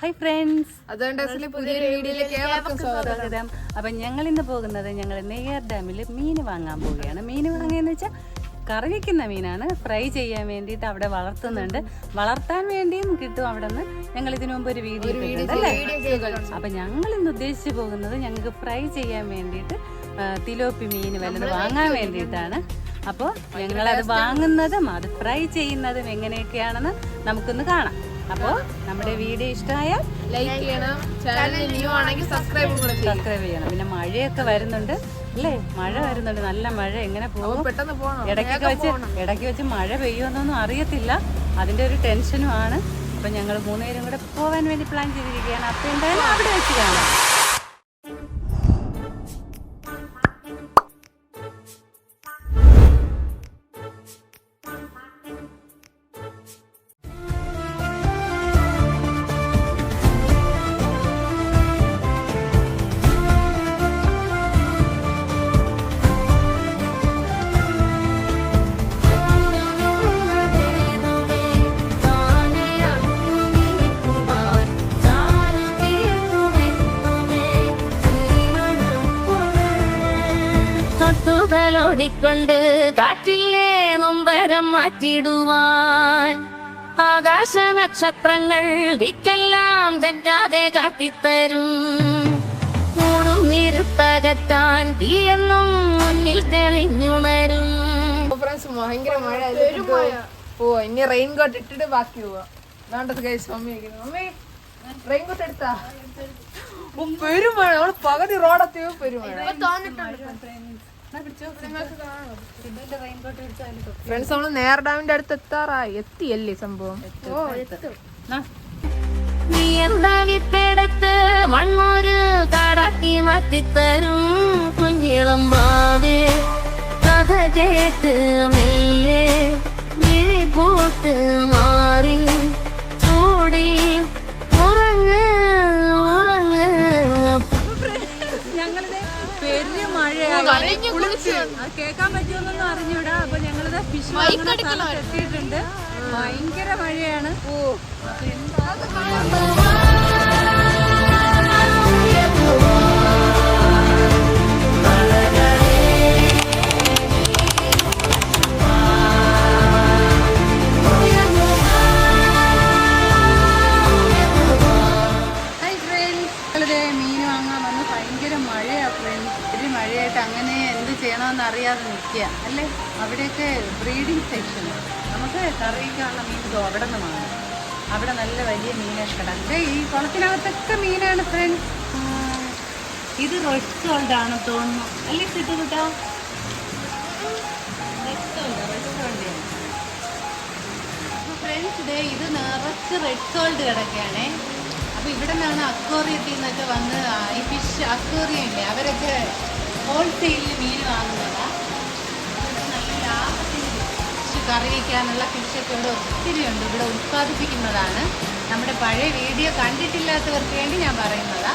Hi friends, പുതിയൊരു വീഡിയോയിലേക്ക് സ്വാഗതം. അപ്പം ഞങ്ങൾ ഇന്ന് പോകുന്നത് ഞങ്ങൾ നെയ്യാർ ഡാമിൽ മീൻ വാങ്ങാൻ പോവുകയാണ്. മീൻ വാങ്ങിയെന്ന് വെച്ചാൽ കറി വയ്ക്കുന്ന മീനാണ്. ഫ്രൈ ചെയ്യാൻ വേണ്ടിയിട്ട് അവിടെ വളർത്തുന്നുണ്ട്. വളർത്താൻ വേണ്ടിയും കിട്ടും അവിടെ നിന്ന്. ഞങ്ങൾ ഇതിനു മുമ്പ് ഒരു വീഡിയോ ഇട്ടിട്ടുണ്ടല്ലേ. അപ്പം ഞങ്ങൾ ഇന്ന് ഉദ്ദേശിച്ച് പോകുന്നത് ഞങ്ങൾക്ക് ഫ്രൈ ചെയ്യാൻ വേണ്ടിയിട്ട് തിലോപ്പി മീൻ വല്ലത് വാങ്ങാൻ വേണ്ടിയിട്ടാണ്. അപ്പോൾ ഞങ്ങളത് വാങ്ങുന്നതും അത് ഫ്രൈ ചെയ്യുന്നതും എങ്ങനെയൊക്കെയാണെന്ന് നമുക്കൊന്ന് കാണാം. അപ്പോൾ നമ്മുടെ വീഡിയോ ഇഷ്ടമായാൽ ലൈക്ക് ചെയ്യണം, ചാനൽ ന്യൂ ആണെങ്കിൽ സബ്സ്ക്രൈബ് ചെയ്യണം. പിന്നെ മഴയൊക്കെ വരുന്നുണ്ട് അല്ലേ, മഴ വരുന്നുണ്ട്, നല്ല മഴ. എങ്ങനെ പോകും? പെട്ടെന്ന് പോകണം. ഇടയ്ക്ക് വെച്ച് മഴ പെയ്യുമെന്നൊന്നും അറിയത്തില്ല, അതിന്റെ ഒരു ടെൻഷനും ആണ്. അപ്പൊ ഞങ്ങൾ മൂന്നുപേരും കൂടെ പോകാൻ വേണ്ടി പ്ലാൻ ചെയ്തിരിക്കുകയാണ്. അപ്പൊ എന്തായാലും അവിടെ വെച്ച് കാണാം. ോടിക്കൊണ്ട് കാറ്റിലെ നൊമ്പരം മാറ്റിടുവാൻ ആകാശ നക്ഷത്രങ്ങൾ ദിക്കെല്ലാം തെറ്റാതെ കാട്ടിത്തരും. മൂടും ഇരുട്ടകറ്റാൻ തീയെന്നും മുന്നിൽ തെളിഞ്ഞുണരും. ഭയങ്കര മഴ പോവാ. ഇനി റെയിൻ കോട്ട് ഇട്ടിട്ട് ബാക്കി പോവാ. വേണ്ടത് കഴിച്ചു മമ്മി റെയിൻ കോട്ട് എടുത്താ പെരുമഴ. നമ്മള് പകുതി റോഡെത്തിയോ പെരുമഴ. ഫ്രണ്ട്സ്, നമ്മള് നെയ്യാർ ഡാമിന്റെ അടുത്ത് എത്തിയല്ലേ സംഭവം. നീ എന്താ വിത്തെടുത്ത് മണ്ണൊരു കാടാക്കി മാറ്റിത്തരും. കുഞ്ഞിളം ബാവേ കഥ കേട്ട് മെല്ലെ വിഴി പൂട്ട് മാറി കൂടി ഉറങ്ങ് ഉറങ്ങ്. ഞങ്ങളിത് പെரிய മഴയാണ്, കേൾക്കാൻ പറ്റുമെന്നൊന്നും അറിഞ്ഞൂടാ. അപ്പൊ ഞങ്ങളിത് ഫിഷ് വാങ്ങുന്ന സ്ഥലത്ത് എത്തിയിട്ടുണ്ട്. ഭയങ്കര മഴയാണ്. മീൻ വാങ്ങാൻ വന്ന് ഭയങ്കര മഴയാ ഫ്രണ്ട്സ്. ഇത്തിരി മഴയായിട്ട് അങ്ങനെ എന്ത് ചെയ്യണമെന്ന് അറിയാതെ നിൽക്കുക അല്ലേ. അവിടെയൊക്കെ ബ്രീഡിങ് സെക്ഷൻ, നമുക്ക് കറിവയ്ക്കാനുള്ള മീൻ അവിടെ നിന്ന് വാങ്ങും. അവിടെ നല്ല വലിയ മീനൊക്കെ കിടക്കുക. ഈ കുളത്തിനകത്തൊക്കെ മീനാണ് ഫ്രണ്ട്സ്. ഇത് റെഡ് സോൾഡ് ആണ് തോന്നുന്നു അല്ലേ കിട്ടുകിട്ടാ. ഫ്രണ്ട്സ്, ഇതേ ഇത് നിറച്ച് റെഡ് സോൾഡ് കിടക്കുകയാണേ. അപ്പോൾ ഇവിടെ നിന്നാണ് അക്വേറിയത്തിൽ നിന്നൊക്കെ വന്ന് ഈ ഫിഷ് അക്വേറിയം ഇല്ലേ, അവരൊക്കെ ഹോൾസെയിലിൽ മീൻ വാങ്ങുന്നതാണ്. നല്ല ലാഭത്തിന് ഫിഷ് കറി വയ്ക്കാനുള്ള ഫിഷൊക്കെ ഇവിടെ ഒത്തിരി ഉണ്ട്. ഇവിടെ ഉൽപ്പാദിപ്പിക്കുന്നതാണ്. നമ്മുടെ പഴയ വീഡിയോ കണ്ടിട്ടില്ലാത്തവർക്ക് വേണ്ടി ഞാൻ പറയുന്നതാണ്.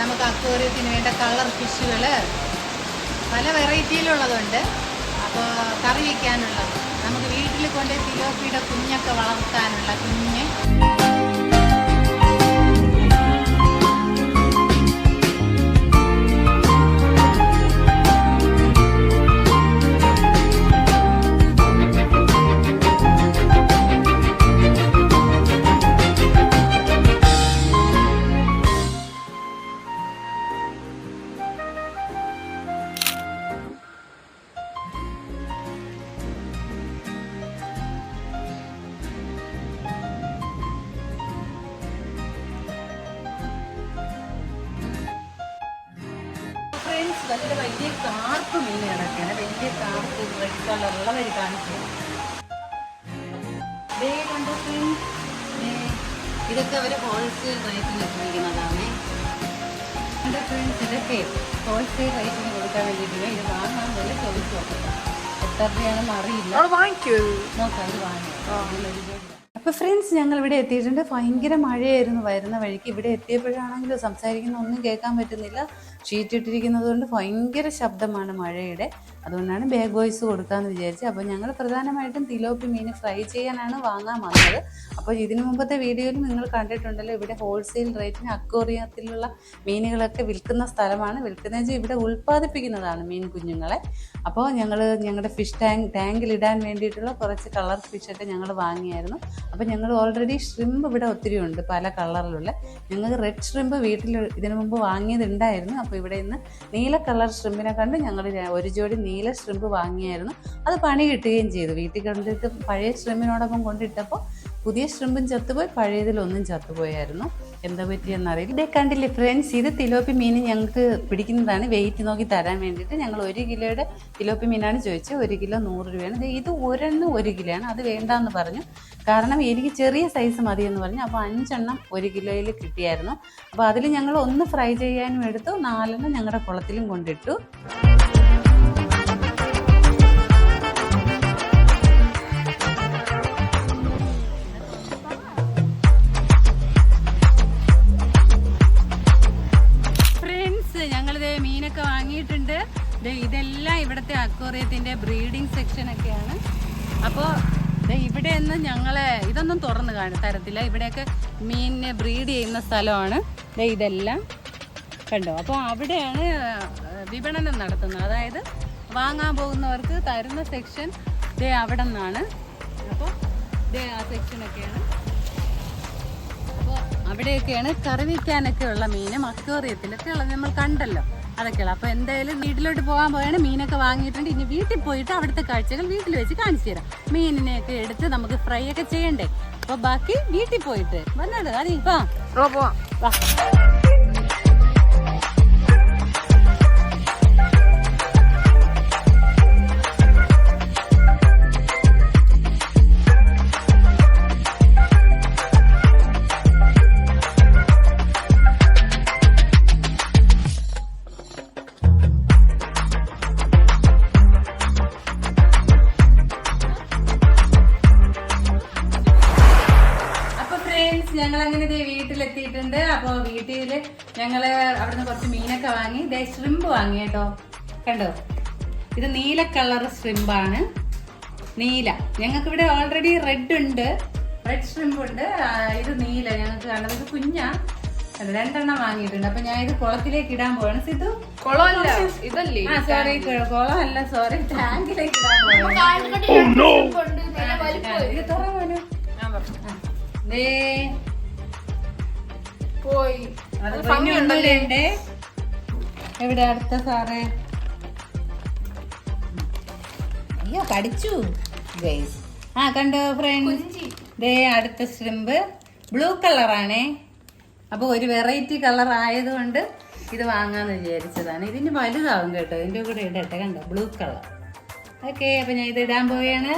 നമുക്ക് അക്വേറിയത്തിന് വേണ്ട കളർ ഫിഷുകൾ പല വെറൈറ്റിയിലുള്ളതുണ്ട്. അപ്പോൾ കറി വയ്ക്കാനുള്ളത്, നമുക്ക് വീട്ടിൽ കൊണ്ട് തിലോപ്പിയുടെ കുഞ്ഞൊക്കെ വളർത്താനുള്ള കുഞ്ഞ്. നല്ല വലിയ കാർപ്പ് മീൻ കിടക്കാണ്. വലിയ കാർപ്പ് റെഡ് കളറുള്ളവർ കാണിച്ചു. ഇതൊക്കെ അവർ ഹോൾസെയിൽ റേറ്റിന് ഉപയോഗിക്കുന്നതാണ്. എൻ്റെ ഫ്രണ്ട്സ് ഇതൊക്കെ ഹോൾസെയിൽ റേറ്റിന് കൊടുക്കാൻ വേണ്ടിയിട്ടില്ല. ഇത് വാങ്ങാൻ പോലെ ചോദിച്ചു നോക്കാം, എത്ര രൂപയാണെന്ന് അറിയില്ല. നോക്കാം, ഇത് വാങ്ങാം. അപ്പോൾ ഫ്രണ്ട്സ്, ഞങ്ങൾ ഇവിടെ എത്തിയിട്ടുണ്ട്. ഭയങ്കര മഴയായിരുന്നു വരുന്ന വഴിക്ക്. ഇവിടെ എത്തിയപ്പോഴാണെങ്കിലും സംസാരിക്കുന്ന ഒന്നും കേൾക്കാൻ പറ്റുന്നില്ല. ഷീറ്റ് ഇട്ടിരിക്കുന്നത് കൊണ്ട് ഭയങ്കര ശബ്ദമാണ് മഴയുടെ. അതുകൊണ്ടാണ് ബാഗ് വോയിസ് കൊടുക്കാമെന്ന് വിചാരിച്ചത്. അപ്പോൾ ഞങ്ങൾ പ്രധാനമായിട്ടും തിലോപ്പി മീൻ ഫ്രൈ ചെയ്യാനാണ് വാങ്ങാൻ വന്നത്. അപ്പോൾ ഇതിനു മുമ്പത്തെ വീഡിയോയിൽ നിങ്ങൾ കണ്ടിട്ടുണ്ടല്ലോ, ഇവിടെ ഹോൾസെയിൽ റേറ്റിന് അക്വേറിയത്തിലുള്ള മീനുകളൊക്കെ വിൽക്കുന്ന സ്ഥലമാണ്. വിൽക്കുന്നതെന്ന് ഇവിടെ ഉൽപ്പാദിപ്പിക്കുന്നതാണ് മീൻ കുഞ്ഞുങ്ങളെ. അപ്പോൾ ഞങ്ങളുടെ ഫിഷ് ടാങ്കിലിടാൻ വേണ്ടിയിട്ടുള്ള കുറച്ച് കളർ ഫിഷൊക്കെ ഞങ്ങൾ വാങ്ങിയായിരുന്നു. അപ്പോൾ ഞങ്ങൾ ഓൾറെഡി ഷ്രിമ്പ് ഇവിടെ ഒത്തിരി ഉണ്ട്, പല കളറിലുള്ള. ഞങ്ങൾക്ക് റെഡ് ഷ്രിമ്പ് വീട്ടിൽ ഇതിനു മുമ്പ് വാങ്ങിയതുണ്ടായിരുന്നു. അപ്പോൾ ഇവിടെ ഇന്ന് നീല കളർ ഷ്രിമ്പിനെ കണ്ട് ഞങ്ങൾ ഒരു ജോഡി നീല ഷ്രിമ്പ് വാങ്ങിയായിരുന്നു. അത് പണി കിട്ടുകയും ചെയ്തു. വീട്ടിൽ കണ്ടിട്ട് പഴയ ഷ്രിമ്പിനോടൊപ്പം കൊണ്ടിട്ടപ്പോൾ പുതിയ ഷ്രിമ്പും ചത്തുപോയി, പഴയതിലൊന്നും ചത്തുപോയായിരുന്നു. എന്താ പറ്റിയെന്നറിയില്ല. ഇതേ കണ്ടില്ലേ ഫ്രണ്ട്സ്, ഇത് തിലോപ്പി മീൻ ഞങ്ങൾക്ക് പിടിക്കുന്നതാണ്. വെയിറ്റ് നോക്കി തരാൻ വേണ്ടിയിട്ട് ഞങ്ങൾ 1 കിലോയുടെ തിലോപ്പി മീനാണ് ചോദിച്ചത്. 1 കിലോ 100 രൂപയാണ്. ഇത് ഒരെണ്ണം 1 കിലോയാണ്. അത് വേണ്ടാന്ന് പറഞ്ഞു, കാരണം എനിക്ക് ചെറിയ സൈസ് മതിയെന്ന് പറഞ്ഞു. അപ്പോൾ 5 എണ്ണം 1 കിലോയിൽ കിട്ടിയായിരുന്നു. അപ്പോൾ അതിൽ ഞങ്ങൾ 1 ഫ്രൈ ചെയ്യാനും എടുത്തു, 4 എണ്ണം ഞങ്ങളുടെ കുളത്തിലും കൊണ്ടിട്ടു. മീനൊക്കെ വാങ്ങിയിട്ടുണ്ട്. ഇതെല്ലാം ഇവിടുത്തെ അക്വേറിയത്തിൻ്റെ ബ്രീഡിംഗ് സെക്ഷനൊക്കെയാണ്. അപ്പോൾ ഇവിടെ നിന്ന് ഇതൊന്നും തുറന്ന് തരത്തില്ല. ഇവിടെയൊക്കെ മീനിനെ ബ്രീഡ് ചെയ്യുന്ന സ്ഥലമാണ്. ഇതെല്ലാം കണ്ടോ. അപ്പോൾ അവിടെയാണ് വിപണനം നടത്തുന്നത്. അതായത് വാങ്ങാൻ പോകുന്നവർക്ക് തരുന്ന സെക്ഷൻ അവിടെ നിന്നാണ്. അപ്പോൾ ആ സെക്ഷനൊക്കെയാണ്. അപ്പോൾ അവിടെയൊക്കെയാണ് കറി വയ്ക്കാനൊക്കെ ഉള്ള മീനും അക്വേറിയത്തിലൊക്കെ ഉള്ളത് നമ്മൾ കണ്ടല്ലോ, അതൊക്കെയുള്ള. അപ്പോൾ എന്തായാലും വീട്ടിലോട്ട് പോകാൻ പോയാണ്. മീനൊക്കെ വാങ്ങിയിട്ടുണ്ട്. ഇനി വീട്ടിൽ പോയിട്ട് അവിടുത്തെ കാഴ്ചകൾ വീട്ടിൽ വെച്ച് കാണിച്ചു തരാം. മീനിനെയൊക്കെ എടുത്ത് നമുക്ക് ഫ്രൈ ഒക്കെ ചെയ്യണ്ടേ. അപ്പോൾ ബാക്കി വീട്ടിൽ പോയിട്ട് വന്നത് അത് പോവാം. ഞങ്ങളങ്ങനെ വീട്ടിലെത്തിയിട്ടുണ്ട്. അപ്പോൾ വീട്ടിൽ ഞങ്ങൾ അവിടുന്ന് കുറച്ച് മീനൊക്കെ വാങ്ങി. ഷ്രിമ്പ് വാങ്ങി കേട്ടോ, കണ്ടോ. ഇത് നീല കളർ ഷ്രിമ്പാണ്. നീല ഞങ്ങൾക്ക് ഇവിടെ ഓൾറെഡി റെഡ് ഉണ്ട്, റെഡ് ഷ്രിമ്പ് ഉണ്ട്. ഇത് നീല ഞങ്ങൾക്ക് കണ്ടത്. ഇത് കുഞ്ഞാ, 2 എണ്ണം വാങ്ങിയിട്ടുണ്ട്. അപ്പൊ ഞാൻ ഇത് കുളത്തിലേക്ക് ഇടാൻ പോവാണ്. സിധു, കുളമല്ല ഇതല്ലേ? സോറി, കുളമല്ല, സോറി, ടാങ്കിലേക്ക് ഇടാൻ പോവാണ്. ഇത് തുറന്നു പോയി. എവിടെ അടുത്ത സാറേ? അയ്യോ കടിച്ചു ഗൈസ്. കണ്ടോ ഫ്രണ്ട്സ്, അടുത്ത ഷ്രിമ്പ് ബ്ലൂ കളറാണേ. അപ്പൊ ഒരു വെറൈറ്റി കളർ ആയതുകൊണ്ട് ഇത് വാങ്ങാന്ന് വിചാരിച്ചതാണ്. ഇതിന് വലുതാവും കേട്ടോ, ഇതിന്റെ കൂടെ ഇടട്ടെ. കണ്ടോ ബ്ലൂ കളർ. ഓക്കെ, അപ്പൊ ഞാൻ ഇത് ഇടാൻ പോവുകയാണ്.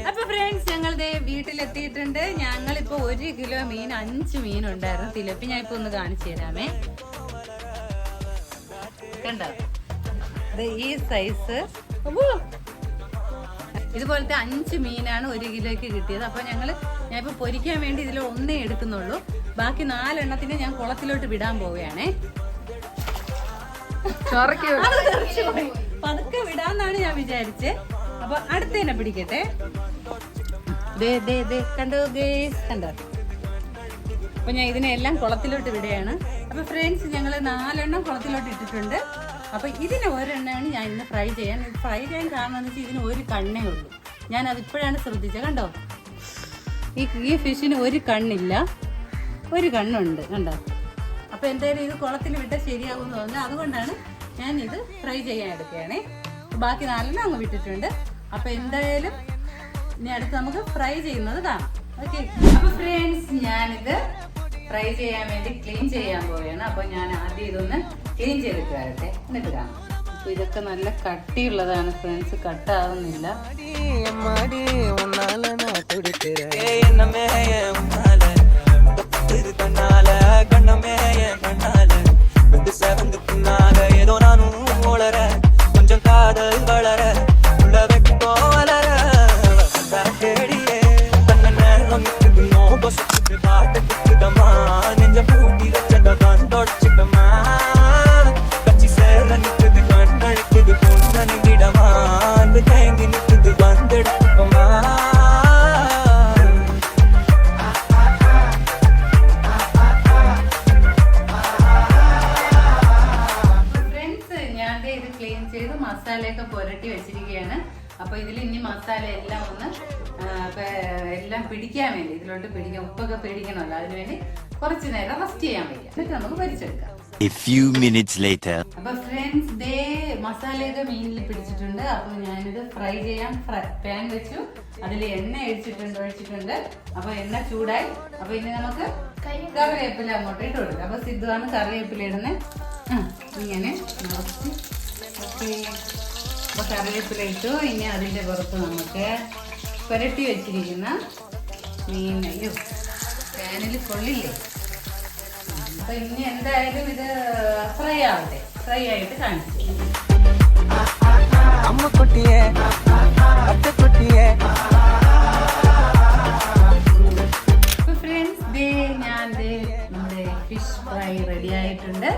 അപ്പൊ ഫ്രണ്ട്സ്, ഞങ്ങൾ വീട്ടിലെത്തിയിട്ടുണ്ട്. ഞങ്ങളിപ്പോ 1 കിലോ മീൻ 5 മീൻ ഉണ്ടായിരുന്നു തിലോപ്പി. ഞാൻ ഇപ്പൊ ഒന്ന് കാണിച്ചു തരാമേ. കണ്ടോ, ഈ സൈസ് ഇതുപോലത്തെ 5 മീനാണ് 1 കിലോയ്ക്ക് കിട്ടിയത്. അപ്പൊ ഞാൻ ഇപ്പൊ പൊരിക്കാൻ വേണ്ടി ഇതിൽ 1 എടുക്കുന്നുള്ളൂ. ബാക്കി 4 എണ്ണത്തിന് ഞാൻ കുളത്തിലോട്ട് വിടാൻ പോവുകയാണേ. പതുക്കെ വിടാന്നാണ് ഞാൻ വിചാരിച്ചേ. അപ്പൊ അടുത്തന്നെ പിടിക്കട്ടെ. കണ്ടോ ഗേസ്, കണ്ടോ. അപ്പൊ ഞാൻ ഇതിനെല്ലാം കുളത്തിലോട്ട് വിടുകയാണ്. അപ്പൊ ഫ്രണ്ട്സ്, ഞങ്ങൾ 4 എണ്ണം കുളത്തിലോട്ട് ഇട്ടിട്ടുണ്ട്. അപ്പൊ ഇതിന് 1 എണ്ണമാണ് ഞാൻ ഇന്ന് ഫ്രൈ ചെയ്യാൻ കാരണം എന്ന് വെച്ചാൽ ഇതിന് 1 കണ്ണേ ഉള്ളൂ. ഞാൻ അത് ഇപ്പോഴാണ് ശ്രദ്ധിച്ചത്. കണ്ടോ, ഈ ഫിഷിന് 1 കണ്ണില്ല, 1 കണ്ണുണ്ട്. കണ്ടോ. അപ്പൊ എന്തായാലും ഇത് കുളത്തിൽ വിട്ടാൽ ശരിയാകുമെന്ന് തോന്നുന്നു. അതുകൊണ്ടാണ് ഞാൻ ഇത് ഫ്രൈ ചെയ്യാൻ എടുക്കുകയാണേ. ബാക്കി 4 എണ്ണം അങ്ങ് വിട്ടിട്ടുണ്ട്. അപ്പൊ എന്തായാലും ഇനി അടുത്ത് നമുക്ക് ഫ്രൈ ചെയ്യുന്നത് കാണാം. ഓക്കെ. അപ്പൊ ഫ്രണ്ട്സ്, ഞാനിത് ഫ്രൈ ചെയ്യാൻ വേണ്ടി ക്ലീൻ ചെയ്യാൻ പോവുകയാണ്. അപ്പൊ ഞാൻ ആദ്യം ഇതൊന്ന് ക്ലീൻ ചെയ്തിട്ട് വരട്ടെ, എന്നിട്ട് കാണാം. അപ്പൊ ഇതൊക്കെ നല്ല കട്ടിയുള്ളതാണ് ഫ്രണ്ട്സ്, കട്ടാവുന്നില്ല. கொஞ்சம் காதல் வளர உள்ள வெட்கோ வளர தேடியே ചെയ്ത് മസാലയൊക്കെ പുരട്ടി വെച്ചിരിക്കുകയാണ്. അപ്പൊ ഇതിൽ ഇനി മസാല എല്ലാം ഒന്ന് എല്ലാം പിടിക്കാൻ വേണ്ടി ഇതിലോട്ട് പിടിക്കാൻ ഉപ്പൊക്കെ പിടിക്കണമല്ലോ, അതിനുവേണ്ടി കുറച്ച് നേരം റെസ്റ്റ് ചെയ്യാൻ വയ്യ. എന്നിട്ട് നമുക്ക് പൊരിച്ചെടുക്കാം. A few minutes later. അപ്പൊ ഫ്രണ്ട്സ് ദേ മസാലയൊക്കെ മീനിൽ പിടിച്ചിട്ടുണ്ട്. അപ്പൊ ഞാനിത് ഫ്രൈ ചെയ്യാൻ പാൻ വെച്ചു. അതിൽ എണ്ണ ഒഴിച്ചിട്ടുണ്ട്. അപ്പൊ എണ്ണ ചൂടായി. അപ്പൊ ഇനി നമുക്ക് കറിവേപ്പില അങ്ങോട്ട് ഇട്ട് കൊടുക്കാം. അപ്പൊ സിദ്ധുവാണ് കറിവേപ്പില ഇടുന്നത്. ഇങ്ങനെ നിറച്ച്. ഓക്കെ, അപ്പൊ കറിവേപ്പില ഇട്ടു. ഇനി അതിന്റെ പുറത്ത് നമുക്ക് പുരട്ടി വെച്ചിരിക്കുന്ന മീൻ. അയ്യോ, പാനിൽ കൊള്ളില്ലേ. അപ്പൊ ഇനി എന്തായാലും ഇത് ഫ്രൈ ആവട്ടെ. ഫ്രൈ ആയിട്ട് കാണിച്ചു. ഫ്രണ്ട്സ് ദേ ഞാൻ നമ്മുടെ ഫിഷ് ഫ്രൈ റെഡി ആയിട്ടുണ്ട്.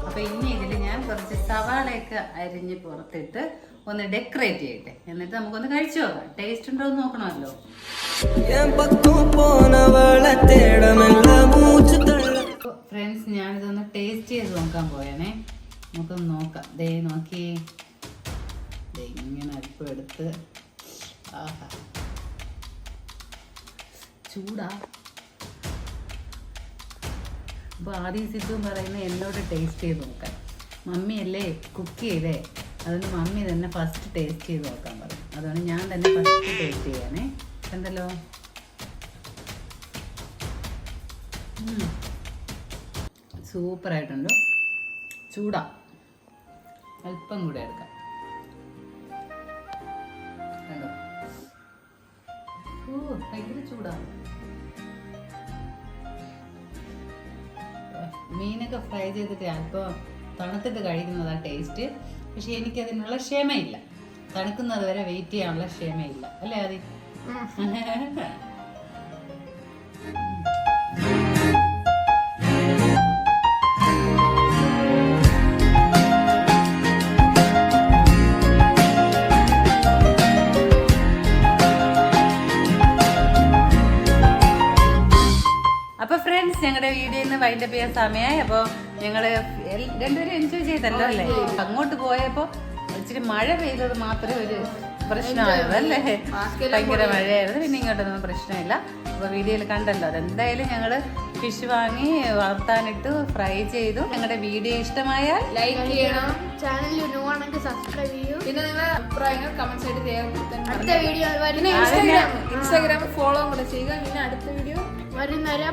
അപ്പൊ ഇനി ഇതിൽ ഞാൻ കുറച്ച് സവാളയൊക്കെ അരിഞ്ഞ് പുറത്തിട്ട് ഒന്ന് ഡെക്കറേറ്റ് ചെയ്യട്ടെ. എന്നിട്ട് നമുക്കൊന്ന് കഴിച്ചു നോക്കാം. ടേസ്റ്റ് ഉണ്ടോ എന്ന് നോക്കണമല്ലോ. ഫ്രണ്ട്സ് ഞാനിതൊന്ന് ടേസ്റ്റ് ചെയ്ത് നോക്കാൻ പോയാണേ. നമുക്കൊന്ന് നോക്കാം. ദേ നോക്കി, ഇങ്ങനെ അല്പം എടുത്ത്. ആഹാ, ചൂടാ. അപ്പൊ ആദ്യം സിദ്ധു പറയുന്നത് എന്നോട് ടേസ്റ്റ് ചെയ്ത് നോക്കാൻ. മമ്മിയല്ലേ കുക്ക് ചെയ്തേ, അതുകൊണ്ട് മമ്മി തന്നെ ഫസ്റ്റ് ടേസ്റ്റ് ചെയ്ത് നോക്കാൻ പറയും. അതുകൊണ്ട് ഞാൻ തന്നെ ഫസ്റ്റ് ടേസ്റ്റ് ചെയ്യാനേ. കണ്ടല്ലോ, സൂപ്പറായിട്ടുണ്ട്. ചൂടാ, അല്പം കൂടെ എടുക്കാം. കണ്ടോ, ഭയങ്കര ചൂടാ. മീനൊക്കെ ഫ്രൈ ചെയ്തിട്ട് അല്പം തണുത്തിട്ട് കഴിക്കുന്നതാ ടേസ്റ്റ്. പക്ഷെ എനിക്കതിനുള്ള ക്ഷമയില്ല. തണുക്കുന്നത് വരെ വെയിറ്റ് ചെയ്യാനുള്ള ക്ഷമയില്ല, അല്ലേ അതി? അപ്പൊ ഫ്രണ്ട്സ് ഞങ്ങളുടെ വീഡിയോന്ന് വൈൻഡപ്പ് ചെയ്യാൻ സമയമായി. അപ്പോൾ ഞങ്ങള് രണ്ടുപേരും എൻജോയ് ചെയ്തല്ലോ അല്ലേ. അങ്ങോട്ട് പോയപ്പോ ഇച്ചിരി മഴ പെയ്തത് മാത്രമേ ഒരു പ്രശ്നമായത് അല്ലേ. ഭയങ്കര മഴയായിരുന്നു. പിന്നെ ഇങ്ങോട്ടൊന്നും പ്രശ്നമില്ല. അപ്പൊ വീഡിയോയിൽ കണ്ടല്ലോ. അതെന്തായാലും ഞങ്ങള് ഫിഷ് വാങ്ങി വളർത്താനിട്ട് ഫ്രൈ ചെയ്തു. ഞങ്ങളുടെ വീഡിയോ ഇഷ്ടമായാൽ ലൈക്ക് ചെയ്യണം, ചാനൽ ന്യൂ ആണെങ്കിൽ സബ്സ്ക്രൈബ് ചെയ്യൂ. പിന്നെ നിങ്ങളുടെ അഭിപ്രായങ്ങൾ കമന്റ്സ് ആയിട്ട് അടുത്ത വീഡിയോ ഇൻസ്റ്റാഗ്രാമിൽ ഫോളോ കൂടെ ചെയ്യുക. പിന്നെ അടുത്ത വീഡിയോ വരുന്നവരെ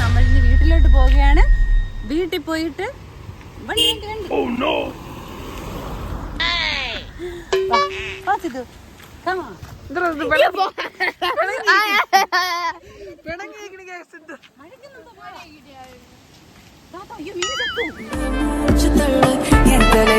നമ്മൾ ഇന്ന് വീട്ടിലോട്ട് പോവുകയാണ്. വീട്ടിൽ പോയിട്ട് തല